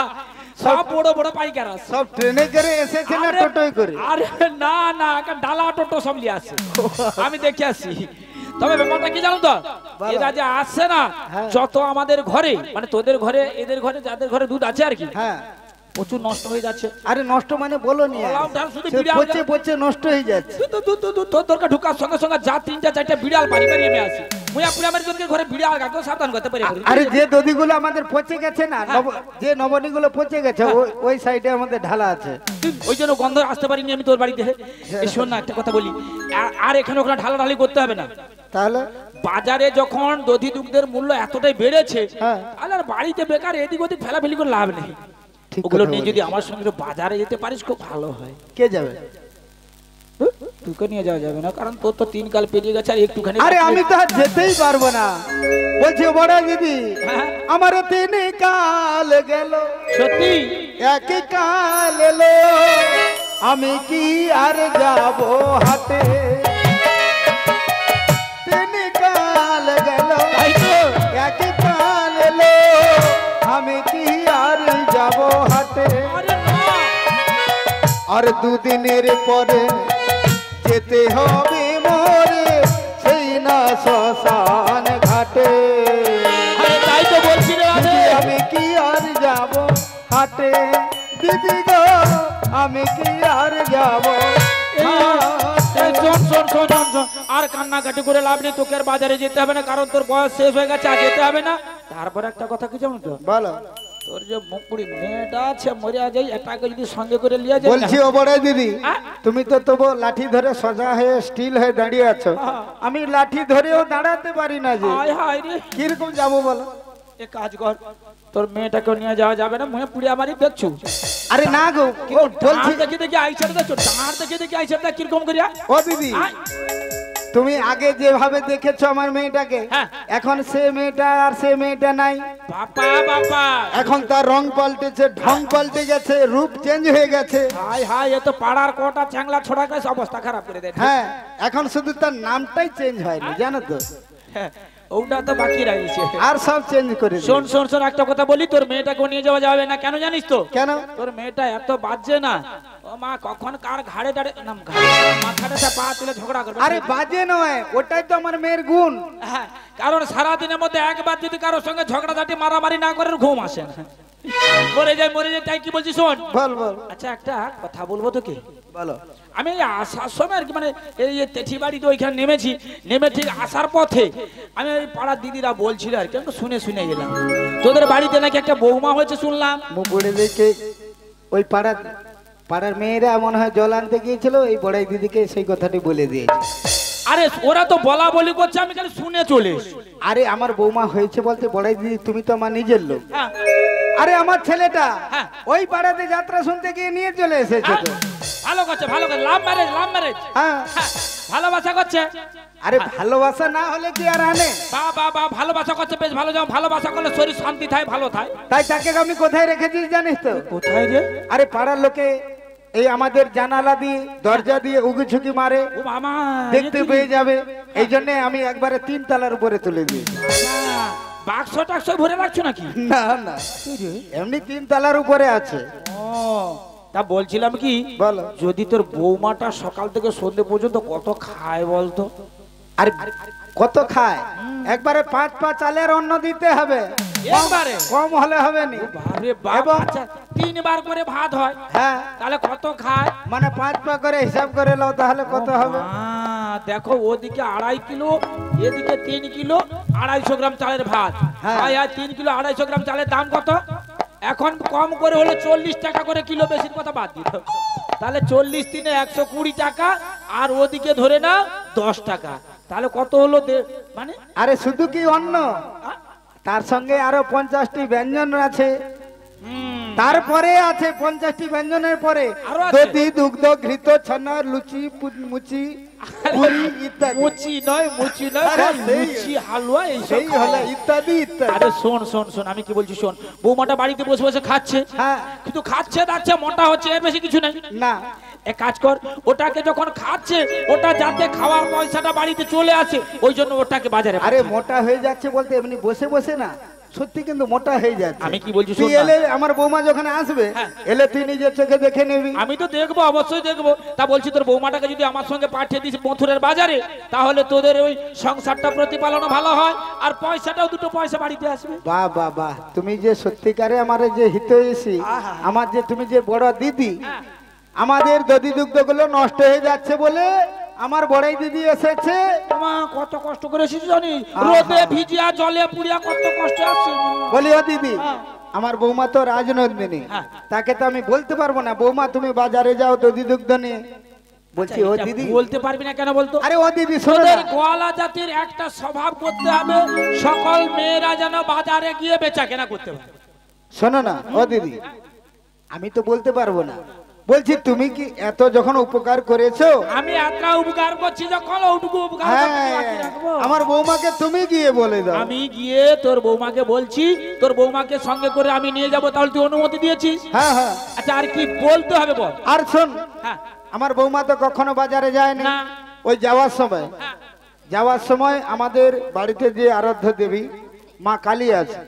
সব বড় বড় পাইকার আছে। সব ট্রেনে করে এসেছে না টোটোয় করে? আরে না না, ডালা টোটো সব নিয়ে আসে, আমি দেখে আসি। তবে ব্যাপারটা কি জানো তো, এরা যে আসছে না, যত আমাদের ঘরে মানে তোদের ঘরে এদের ঘরে যাদের ঘরে দুধ আছে আর কি, হ্যাঁ প্রচুর নষ্ট হয়ে যাচ্ছে। আরে নষ্ট মানে বলো নি, পচে পচে নষ্ট হয়ে যাচ্ছে। তোর দরকার ঢুকার সঙ্গে সঙ্গে যা তিনটা চারটা বিড়াল বাড়ি বাড়ি এমে আসে। মুই আপুরে আমার জনকে ঘরে বিড়াল গাকে সাবধান করতে পারি। আরে যে দধিগুলো আমাদের পচে গেছে না, যে নবনীগুলো পচে গেছে ওই সাইডে আমাদের ঢালা আছে, ওই জন্য গন্ধ আসতে পারিনি আমি তোর বাড়িতে। শোন না একটা কথা বলি, আর এখানে ওখানে ঢালাঢালি করতে হবে না। তাহলে বাজারে যখন দধি দুগ্ধের মূল্য এতটাই বেড়েছে, তাহলে আর বাড়িতে বেকার এদিক ওদিক ফেলাফেলি করে লাভ নেই। ওগুলো নিয়ে যদি আমার সঙ্গে বাজারে যেতে পারিস খুব ভালো হয়। কে যাবে? তোকে নিয়ে যাওয়া যাবে না, কারণ তোর তো 3 কাল পেরিয়ে গেছে আর একটুখানি। আরে আমি তো আর যেতেই পারবো না। বলছি বড় দিদি, আমার 3 কাল গেল, সত্যি 1 কাল এলো, আমি কি আর যাব হাটে? 3 কাল গেল, 1 কাল এলো, আমি কি আর যাব হাটে? আর 2 দিনের পরে যেতে হবে মোরে সেই না শ্মশান ঘাটে। তাই তো বলছি রে, আমি কি আর যাব হাটে? দিদি গো আমি কি আর যাব? আর কান্নাকাটি করে লাভ নেই, তোকে আর বাজারে যেতে হবে না, কারণ তোর বয়স শেষ হয়ে গেছে, আর যেতে হবে না। তারপর একটা কথা কি জানো তো, বলো। তোর যে মুকুড়ি মেয়েটা আছে মরে যাই, এটাকে যদি সঙ্গে করে নিয়ে যাই। বলছি ও বড় দিদি, তুমি তো তবু লাঠি ধরে সোজা হয়ে স্টিল হয়ে দাঁড়িয়ে আছো, আমি লাঠি ধরেও দাঁড়াতে পারি না যে। হায় রে, কিরকম যাবো বলো? এক কাজ কর, তোর মেয়েটাকে নিয়ে যাওয়া যাবে না, মুহে পুড়ে আমারই দেখছো। আরে না গো, বলছি দেখি দেখি আইসার দেখছো, ডাঁড় দেখি দেখি আইসার কিরকম করিয়া। ও দিদি তুমি আগে যেভাবে দেখেছো আমার মেয়েটাকে, হ্যাঁ। এখন সে মেয়েটা আর সে মেয়েটা নাই। বাবা বাবা, এখন তার রং পাল্টেছে, ঢং পাল্টে গেছে, রূপ চেঞ্জ হয়ে গেছে। হাই হাই, এ তো পাড়ার কোটা চ্যাংলা ছোড়া গেছে, অবস্থা খারাপ করে দেয়। হ্যাঁ, এখন শুধু তার নামটাই চেঞ্জ হয়নি, জানো তো, হ্যাঁ, ওটা তো বাকি রয়েছে। আর সব চেঞ্জ করে দিয়েছে। শোন শোন শোন, একটা কথা বলি, তোর মেয়েটাকে নিয়ে যাওয়া যাবে না, কেন জানিস তো? কেন? তোর মেয়েটা এত বাজে না, ও মা কখন কার ঘাড়ে দাঁড়ে না, মাথাটা পা তুলে ঝগড়া করবে। আরে বাজে নয়, ওটাই তো আমার মেয়ের গুণ। হ্যাঁ, কারণ সারাদিনের মধ্যে একবার যদি কারোর সঙ্গে ঝগড়াঝাটি মারামারি না করে ঘুম আসে না, মরে যায় তাই। কি বলছিস শোন। বল বল। আচ্ছা একটা কথা বলবো তোকে। বলো। আমি এই আসার সময় আর কি, মানে এই যে তেঠি বাড়িতে ওইখানে নেমেছি, নেমে ঠিক আসার পথে আমি ওই পাড়ার দিদিরা বলছিল আর কি, আমি শুনে গেলাম তোদের বাড়িতে নাকি একটা বৌমা হয়েছে শুনলাম। বড়ে দেখে ওই পাড়ার মেয়েরা মনে হয় জল আনতে গিয়েছিল, এই বড়াই দিদিকে সেই কথাটি বলে দিয়েছে। আরে ওরা তো বলা বলি করছে, আমি খালি শুনে চলে এসেছি। আরে আমার বৌমা হয়েছে বলতে, বড়াই দিদি তুমি তো আমার নিজের লোক। হ্যাঁ, আরে আমার ছেলেটা হ্যাঁ। ওই পাড়াতে যাত্রা শুনতে গিয়ে নিয়ে চলে এসেছে তো। ভালো করছে, ভালো করছে, লাভ ম্যারেজ হ্যাঁ। ভালোবাসা করছে। আরে ভালোবাসা না হলে কি আর আনে? বা ভালোবাসা করছে, বেশ ভালো। যাও, ভালোবাসা করলে শরীর শান্তি থাকে, ভালো থাকে। তাই তাকে আমি কোথায় রেখেছি জানিস তো? কোথায় রে? আরে পাড়ার লোকে এই আমাদের জানালা দিয়ে দরজা দিয়ে উগুঝুকি মারে, ও মামা, দেখতে পেয়ে যাবে। এই জন্য আমি একবারে 3 তলার উপরে তুলে দিয়েছি। বাক্স টাক্স ভরে রাখছো নাকি? না না, এমনি 3 তলার উপরে আছে। ও, তা বলছিলাম কি, বলো। যদি তোর বৌমাটা সকাল থেকে সন্ধ্যে পর্যন্ত কত খায় বলতো? আরে কত খায়? একবারে 5 পা চালের অন্ন দিতে হবে, একবারে? কম হলে হবে না। বাপরে বাপ, এবং আচ্ছা 3 বার করে ভাত হয়, হ্যাঁ, তাহলে কত খায়? মানে 5 পা করে হিসাব করে নাও, তাহলে কত হবে? দেখো, ওদিকে 2.5 কিলো, এদিকে 3 কিলো, 250 গ্রাম চালের ভাত। হ্যাঁ। 3 কিলো 250 গ্রাম চালের দাম কত? এখন কম করে হলে 40 টাকা করে কিলো, বেশির কথা বাদ দিত। তাহলে 40 দিনে 120 টাকা, আর ওদিকে ধরে না 10 টাকা, তাহলে কত হলো মানে? আরে শুধু কি অন্ন, তার সঙ্গে আরো 50টি ব্যঞ্জন আছে। তারপরে আছে 50টি ব্যঞ্জনের পরে আরো আছে? দধি, দুগ্ধ, ঘৃত, ছানা, লুচি, মুচি, পুরি ইত্যাদি। মুচি নয়, আরে সেই- লুচি, হালুয়া, এইসব সেই হলো খায়। ইত্যাদি ইত্যাদি। আরে শোন শোন শোন, আমি কি বলছি শোন, বৌমাটা বাড়িতে বসে বসে খাচ্ছে, হ্যাঁ। কিন্তু খাচ্ছে দাচ্ছে, মোটা হচ্ছে, এর বেশি কিছু নাই। না, এক কাজ কর, ওটাকে যখন খাচ্ছে, ওটা যাতে খাওয়ার পয়সাটা বাড়িতে চলে আসে, ওই জন্য ওটাকে বাজারে আরে পাঠায়। মোটা হয়ে যাচ্ছে বলতে এমনি বসে বসে না, সত্যি কিন্তু মোটা হয়ে যাচ্ছে। আমি কি বলছি তুই শোন না। এলে, আমার বৌমা যখন আসবে, হ্যাঁ। এলে তুই নিজের চোখে দেখে নিবি। আমি তো দেখবো, অবশ্যই দেখবো। তা বলছি, তোর বৌমাটাকে যদি আমার সঙ্গে পাঠিয়ে দিস মথুরের বাজারে, তাহলে তোদের ওই সংসারটা প্রতিপালনও ভালো হয়, আর পয়সাটাও 2 পয়সা বাড়িতে আসবে। বাহ বাহ বাহ, তুমি যে সত্যিকারে আমার যে হিতৈষী, আমার যে তুমি যে বড় দিদি, আমাদের দধি দুগ্ধ গুলো নষ্ট হয়ে যাচ্ছে বলে আমার বড়াই দিদি এসেছে। মা কত কষ্ট করেছিস জানিস, রোদে ভিজিয়া জলে পুড়িয়া কত কষ্ট আসছে। বলি ও দিদি, আমার বৌমা তো রাজনন্দিনী, হ্যাঁ। তাকে তো আমি বলতে পারবো না বৌমা তুমি বাজারে যাও দধি দুগ্ধ নিয়ে। বলছি ও এটা দিদি, বলতে পারবি না কেন বলতো? আরে ও দিদি শোনো তোদের না। গোয়ালা জাতির একটা স্বভাব করতে হবে, সকল মেয়েরা যেন বাজারে গিয়ে বেচা কেনা করতে পারে। শোনো না ও দিদি, আমি তো বলতে পারবো না। বলছি তুমি কি এত যখন উপকার করেছো, আমি এত উপকার করছি যখন, ওটুকু উপকার করতে হ্যাঁ, বাকি রাখবো? আমার বৌমাকে তুমি গিয়ে বলে দাও। আমি গিয়ে তোর বৌমাকে বলছি, তোর বৌমাকে সঙ্গে করে আমি নিয়ে যাব, তাহলে তুই অনুমতি দিয়েছিস? হ্যাঁ হ্যাঁ। আচ্ছা, আর কি বলতে হবে বল? আর শোন, হ্যাঁ, আমার বৌমা তো কখনো বাজারে যায়নি। না। ওই যাওয়ার সময়, হ্যাঁ। আমাদের বাড়িতে যে আরাধ্য দেবী মা কালী আছে,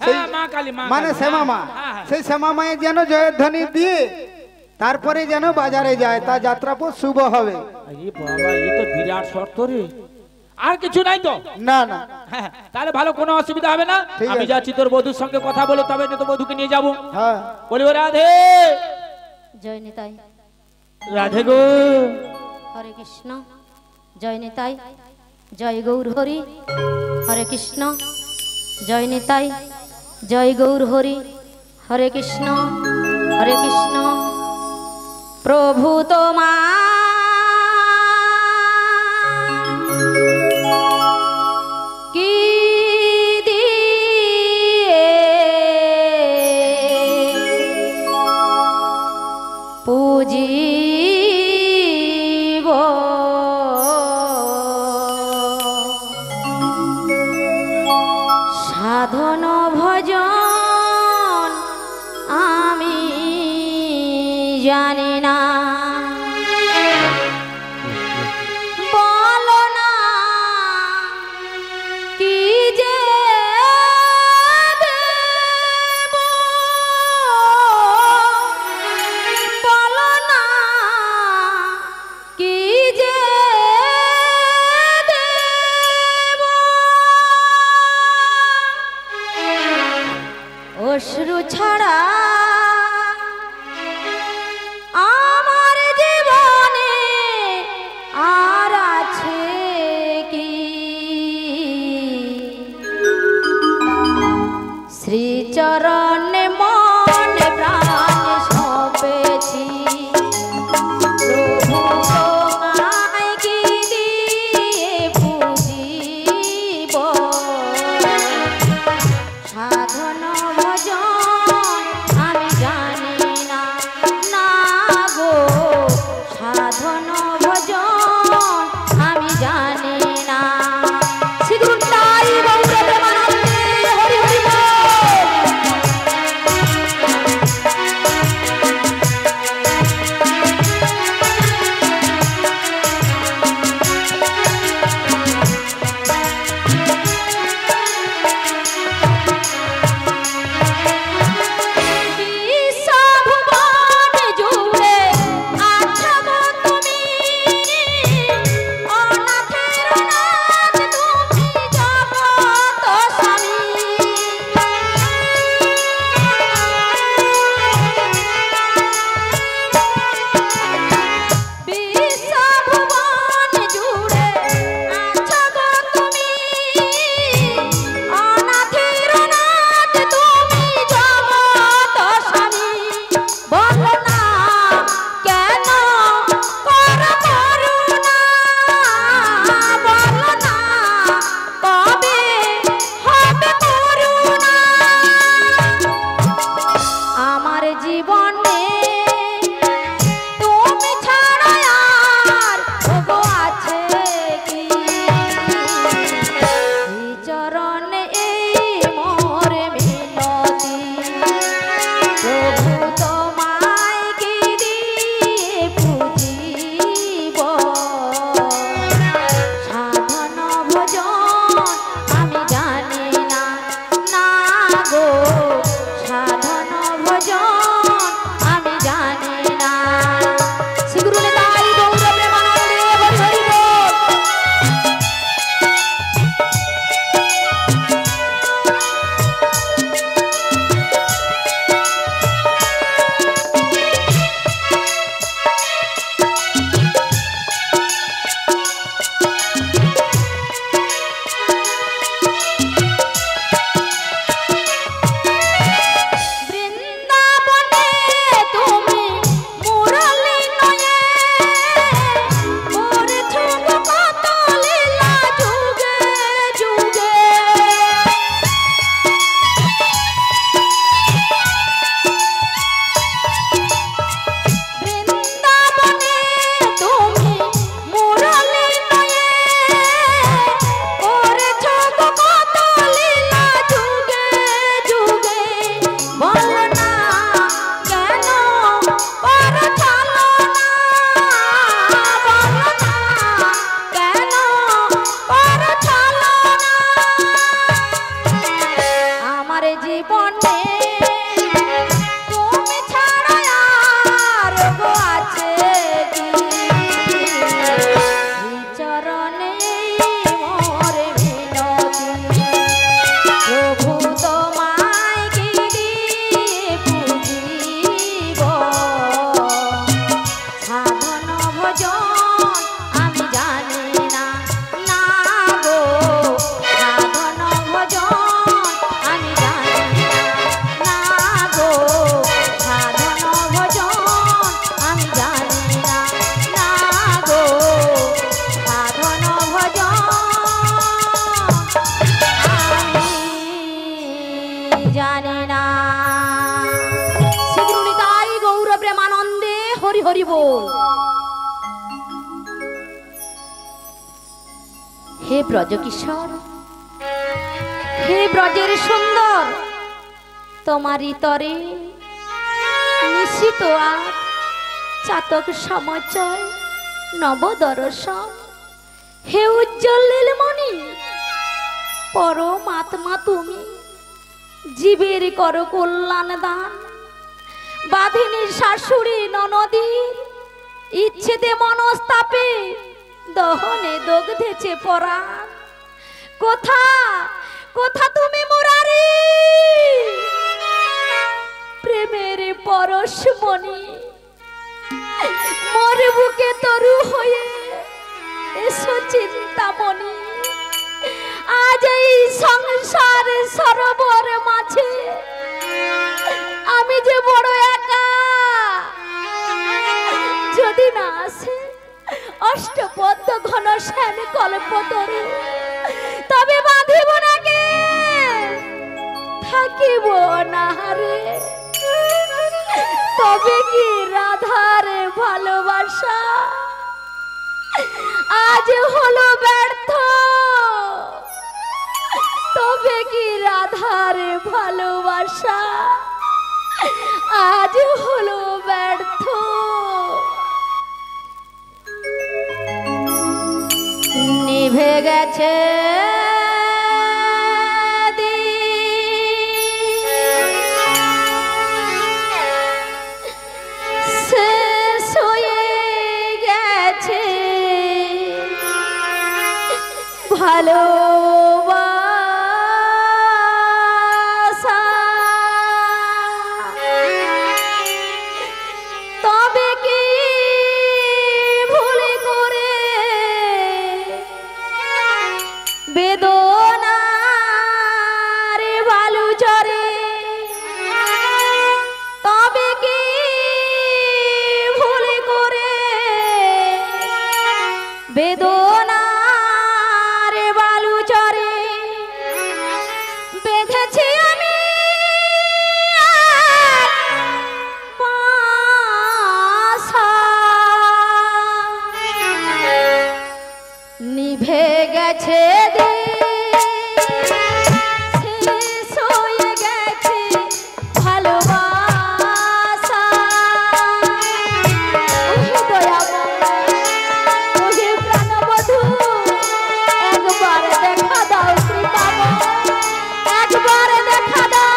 সেই হ্যাঁ, মা কালী, মা মানে কালী, শ্যামা মা, হ্যাঁ, হ্যাঁ। সেই শ্যামা মায়ের যেন জয়ধ্বনি দিয়ে তারপরে যেন বাজারে যায়, তা যাত্রাপথ শুভ হবে। আরে বাবা, এই তো বিরাট শর্ত রে। আর কিছু নাই তো? না না, হ্যাঁ, তাহলে ভালো, কোনো অসুবিধা হবে না। ঠিক আমি আছে। যাচ্ছি তোর বধূর সঙ্গে কথা বলে, তবে তো বধূকে নিয়ে যাবো। হ্যাঁ। বলি, ও রাধে, জয় নিতাই, রাধে গো। হরে কৃষ্ণ। জয় নিতাই, জয় গৌর হরি। হরে কৃষ্ণ। জয় নিতাই, জয় গৌর হরি। হরে কৃষ্ণ, হরে কৃষ্ণ। প্রভু তোমার কি দিয়ে পুজিব অশ্রু ছাড়া আমার জীবনে আর আছে কি? শ্রীচরণে মনে প্রাণ সপেছি, প্রভু তোমায় কি দিয়ে পুজিব? সাধন ভজন আমি জানি না, না গো সাধন ভজন আমি জানি না। শ্রীগুরু তাই গৌর প্রেমানন্দে হরি হরি বল। বিশ্বভুবন জুড়ে আছো গো তুমি, অনাথের নাথ তুমি জগত স্বামী। বিশ্বভুবন জুড়ে আছো গো তুমি, অনাথের নাথ তুমি জগত স্বামী। বলো না কেন কর করুণা, বলো না কবে হবে করুণা। আমার জীবনে তুমি ছাড়া আর ওগো আছে কি? শ্রীচরণে এই মোর মিনতি, প্রভু তোমায় কি দিয়ে পুজিব? সাধন ভজন আমি জানি না, না গো সাধন ভজন আমি জানি না। শ্রীগুরু নিতাই গৌর প্রেমানন্দে হরি হরি বল। বৃন্দাবনে তুমি মুরলী নয়ে করেছ গো কত লীলা যুগে যুগে। বৃন্দাবনে তুমি মুরলী নয়ে করেছ গো কত লীলা যুগে যুগে। বলো না কেন কর ছলনা, বলো না কেন কর ছলনা। আমার জীবনে তুমি ছাড়া আর গো আছে কি? শ্রীচরণে মোর মিনতি, প্রভু তোমায় কি দিয়ে পুজিব? সাধন ভজন আমি জানি না, না গো সাধন ভজন আমি জানি না, না গো সাধন ভজন আমি জানি না, না গো সাধন ভজন আমি জানি না। শ্রীগুরু নিতাই গৌর প্রেমানন্দে হরি হরি বল। হে ব্রজকিশোর, হে ব্রজের সুন্দর, তোমারই তরে নিশিত আজ চাতক সমচয় নবদর্শন। হে উজ্জ্বল নীলমণি, পরমাত্মা তুমি, জীবের কর কল্যাণ দান। বাধিনীর শাশুড়ি ননদীর ইচ্ছেতে মনস্তাপে দহনে দগ্ধেছে পরাণ। কোথা কোথা তুমি মুরারি? মনি মোর বুকে তরু হয়ে এসো চিন্তামণি আজ এই সংসার সরোবর মাঝে আমি যে বড় একা যদি না আসে অষ্টপদ্ম ঘন শ্যাম কল্পতরু তবে বাঁধিব নাকি থাকিব না রে তবে কি রাধার ভালোবাসা আজ হলো ব্যর্থ তবে কি রাধার ভালোবাসা আজ হলো ব্যর্থ নিভে গেছে শেষ হয়ে গেছে ভালোবাসা তবে কি ভুল করে বেদনার বালু চরে তবে কি ভুল করে বেদনার বালু চরে বেঁধেছি আমি বাসা নিভে গেছে শেষ হয়ে গেছে ভালোবাসা ওহে দয়াময় ওহে প্রাণবধূ একবার দেখা দাও কৃপাময় একবার দেখা দাও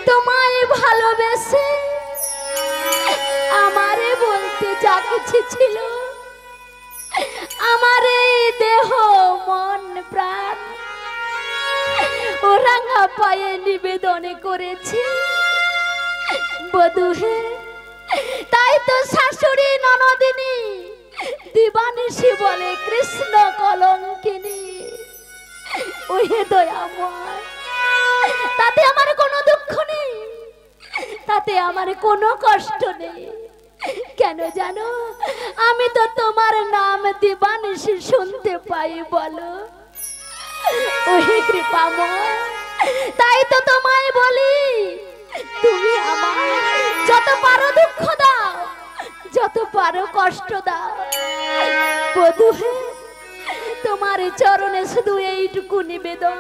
তোমায় ভালোবেসে আমারে বলতে যা কিছু ছিল আমার এই দেহ মন প্রাণ ওর রাঙা পায়ে নিবেদন করেছি বধূ হে। তাই তো শাশুড়ি ননদিনী দিবানিশি বলে কৃষ্ণ কলঙ্কিনী। ওহে দয়াময়, তাতে আমার কোনো দুঃখ নেই, তাতে আমার কোনো কষ্ট নেই। কেন জানো, আমি তো তোমার নাম দিবানিশি শুনতে পাই বলো। ওহে কৃপাময়, তাই তো তোমায় বলি, তুমি আমার যত পারো দুঃখ দাও, যত পারো কষ্ট দাও বধূ হে। তোমার চরণে শুধু এইটুকু নিবেদন,